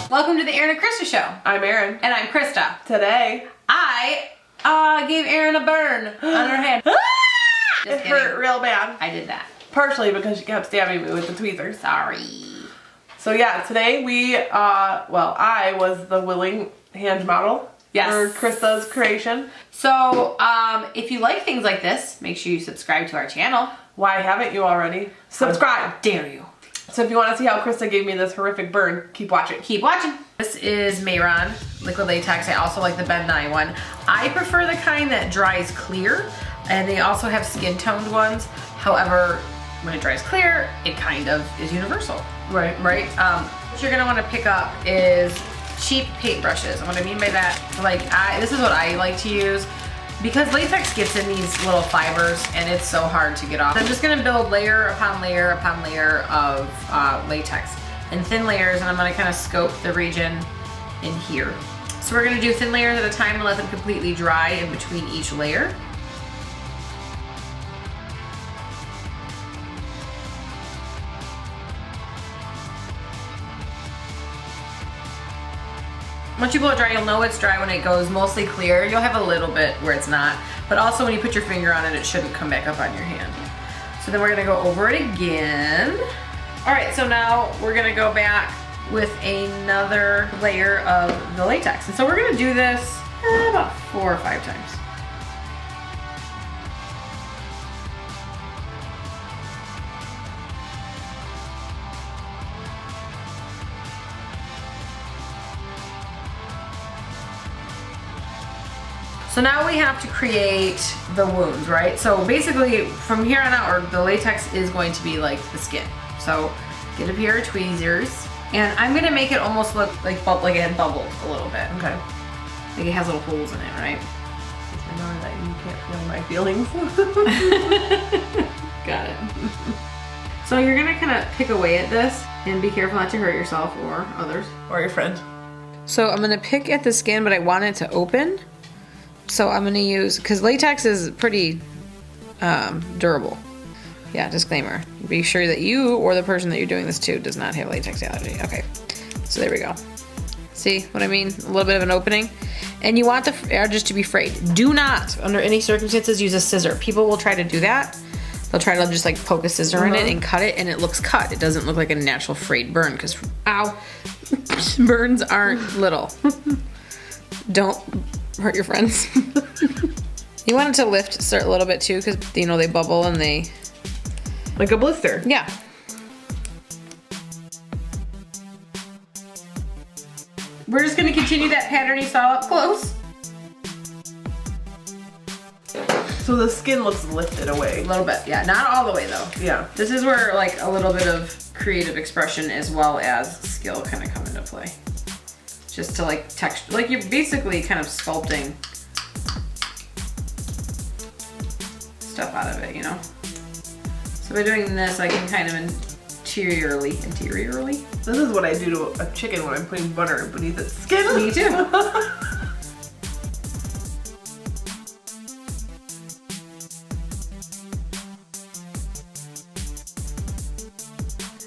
Welcome to the Erin and Christa show. I'm Erin. And I'm Christa. Today, I gave Erin a burn on her hand. It hurt real bad. I did that. Partially because she kept stabbing me with the tweezers. Sorry. So yeah, today we, I was the willing hand model. Yes. For Christa's creation. So, if you like things like this, make sure you subscribe to our channel. Why haven't you already? Subscribe. How dare you. So if you want to see how Christa gave me this horrific burn, keep watching. Keep watching. This is Mayron liquid latex. I also like the Ben Nye one. I prefer the kind that dries clear, and they also have skin toned ones. However, when it dries clear, it kind of is universal. Right. Right? What you're gonna want to pick up is cheap paintbrushes. And what I mean by that, this is what I like to use, because latex gets in these little fibers and it's so hard to get off. I'm just gonna build layer upon layer upon layer of latex in thin layers, and I'm gonna kind of scope the region in here. So we're gonna do thin layers at a time and let them completely dry in between each layer. Once you blow it dry, you'll know it's dry when it goes mostly clear. You'll have a little bit where it's not, but also when you put your finger on it, it shouldn't come back up on your hand. So then we're gonna go over it again. All right, so now we're gonna go back with another layer of the latex. And so we're gonna do this about 4 or 5 times. So now we have to create the wounds, right? So basically from here on out, the latex is going to be like the skin. So get a pair of tweezers, and I'm gonna make it almost look like it had bubbled a little bit. Okay. Like it has little holes in it, right? I know that you can't feel my feelings. Got it. So you're gonna kind of pick away at this and be careful not to hurt yourself or others. Or your friend. So I'm gonna pick at the skin, but I want it to open. So I'm gonna use, because latex is pretty durable. Yeah, disclaimer. Be sure that you or the person that you're doing this to does not have latex allergy. Okay, so there we go. See what I mean? A little bit of an opening. And you want the edges to be frayed. Do not, under any circumstances, use a scissor. People will try to do that. They'll try to just like poke a scissor in it and cut it, and it looks cut. It doesn't look like a natural frayed burn, because, ow, burns aren't little. Don't hurt your friends. You want it to lift a little bit too, because you know they bubble and they... Like a blister. Yeah. We're just gonna continue that pattern you saw up close. So the skin looks lifted away. A little bit, yeah. Not all the way though. Yeah. This is where like a little bit of creative expression as well as skill kind of come into play. Just to like texture, like you're basically kind of sculpting stuff out of it, you know? So by doing this, I can kind of interiorly. This is what I do to a chicken when I'm putting butter beneath its skin. Me too.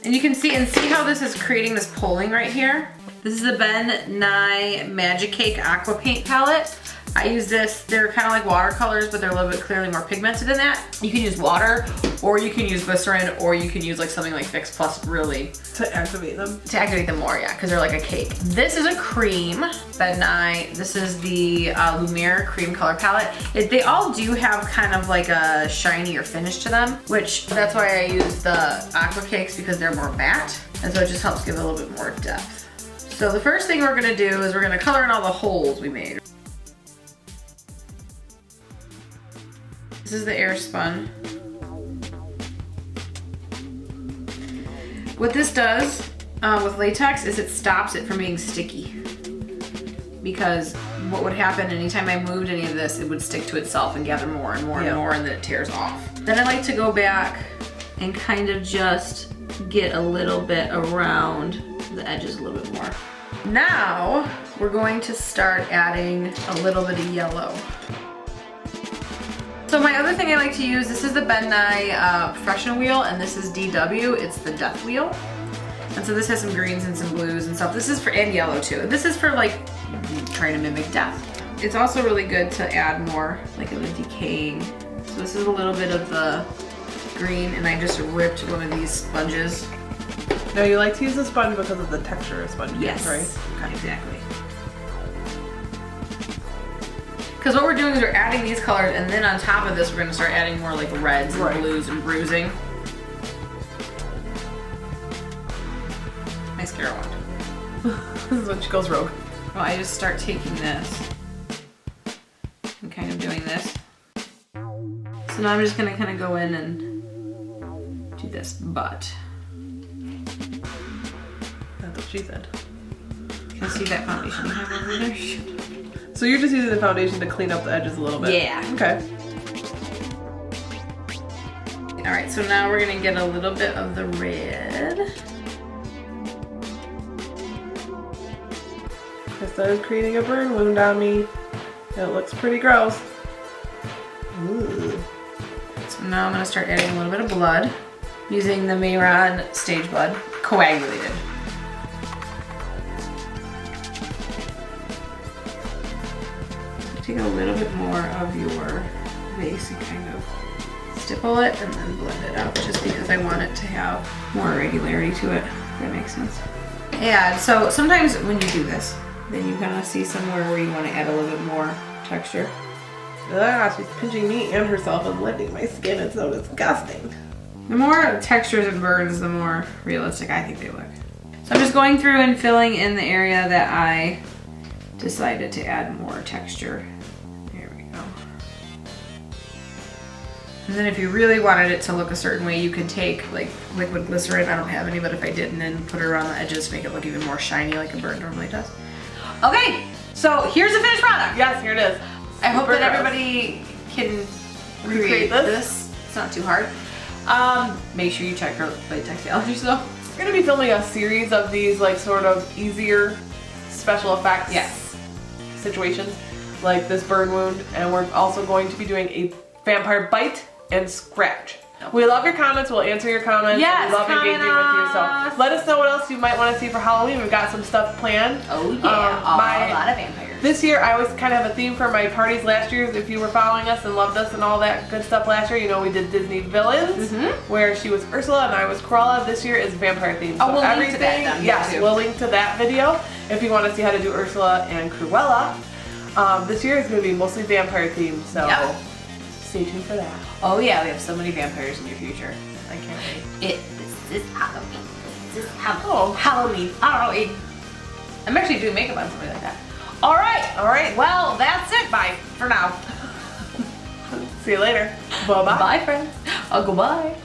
And you can see how this is creating this pulling right here. This is the Ben Nye Magic Cake Aqua Paint Palette. I use this, they're kind of like watercolors, but they're a little bit clearly more pigmented than that. You can use water, or you can use glycerin, or you can use like something like Fix Plus really. To activate them? To activate them more, yeah, because they're like a cake. This is a cream, Ben Nye. This is the Lumiere Cream Color Palette. They all do have kind of like a shinier finish to them, which that's why I use the Aqua Cakes, because they're more matte, and so it just helps give a little bit more depth. So the first thing we're gonna do is we're gonna color in all the holes we made. This is the air spun. What this does with latex is it stops it from being sticky. Because what would happen anytime I moved any of this, it would stick to itself and gather more and more and more, and then it tears off. Then I like to go back and kind of just get a little bit around the edges a little bit more. Now we're going to start adding a little bit of yellow. So my other thing I like to use, this is the Ben Nye Professional Wheel, and this is DW, it's the Death Wheel. And so this has some greens and some blues and stuff. This is for, and yellow too. This is for like trying to mimic death. It's also really good to add more like of the decaying. So this is a little bit of the green, and I just ripped one of these sponges. Now you like to use the sponge because of the texture of sponges, Yes, right? okay. Exactly. Because what we're doing is we're adding these colors, and then on top of this we're going to start adding more like reds and blues and bruising. Mascara wand. This is when she goes rogue. Well, I just start taking this and kind of doing this. So now I'm just going to kind of go in and do this butt. That's what she said. Can you see that foundation you have over there? So you're just using the foundation to clean up the edges a little bit? Yeah. Okay. All right, so now we're gonna get a little bit of the red. Christa is creating a burn wound on me. It looks pretty gross. Ooh. So now I'm gonna start adding a little bit of blood using the Mayron Stage Blood, coagulated. Take a little bit more of your base and kind of stipple it and then blend it out, just because I want it to have more regularity to it, if that makes sense. Yeah, so sometimes when you do this, then you kind of see somewhere where you want to add a little bit more texture. Ah, she's pinching me and herself and blending my skin. It's so disgusting. The more textures and burns, the more realistic I think they look. So I'm just going through and filling in the area that I decided to add more texture. There we go. And then if you really wanted it to look a certain way, you could take like liquid glycerin. I don't have any, but if I did, and then put it around the edges to make it look even more shiny like a burn normally does. Okay, so here's the finished product. Yes, here it is. I hope Super that gross. everybody can Recreate this. It's not too hard. Make sure you check our latex allergies though. We're gonna be filming a series of these like sort of easier special effects situations, like this burn wound, and we're also going to be doing a vampire bite and scratch. We love your comments. We'll answer your comments. Yes, we love engaging with you. So us. let us know what else you might want to see for Halloween. We've got some stuff planned. Oh yeah, a lot of vampires. This year I always kind of have a theme for my parties. Last year, if you were following us and loved us and all that good stuff last year, you know we did Disney villains, where she was Ursula and I was Cruella. This year is vampire themed. Oh, we'll link to that then, yes, too. we'll link to that video if you want to see how to do Ursula and Cruella. This year is going to be mostly vampire themed, so stay tuned for that. Oh yeah, we have so many vampires in your future. I can't wait. This is Halloween. This is Halloween. Halloween. I'm actually doing makeup on something like that. All right. Well, that's it. Bye for now. See you later. Bye-bye. Bye, friends. Goodbye.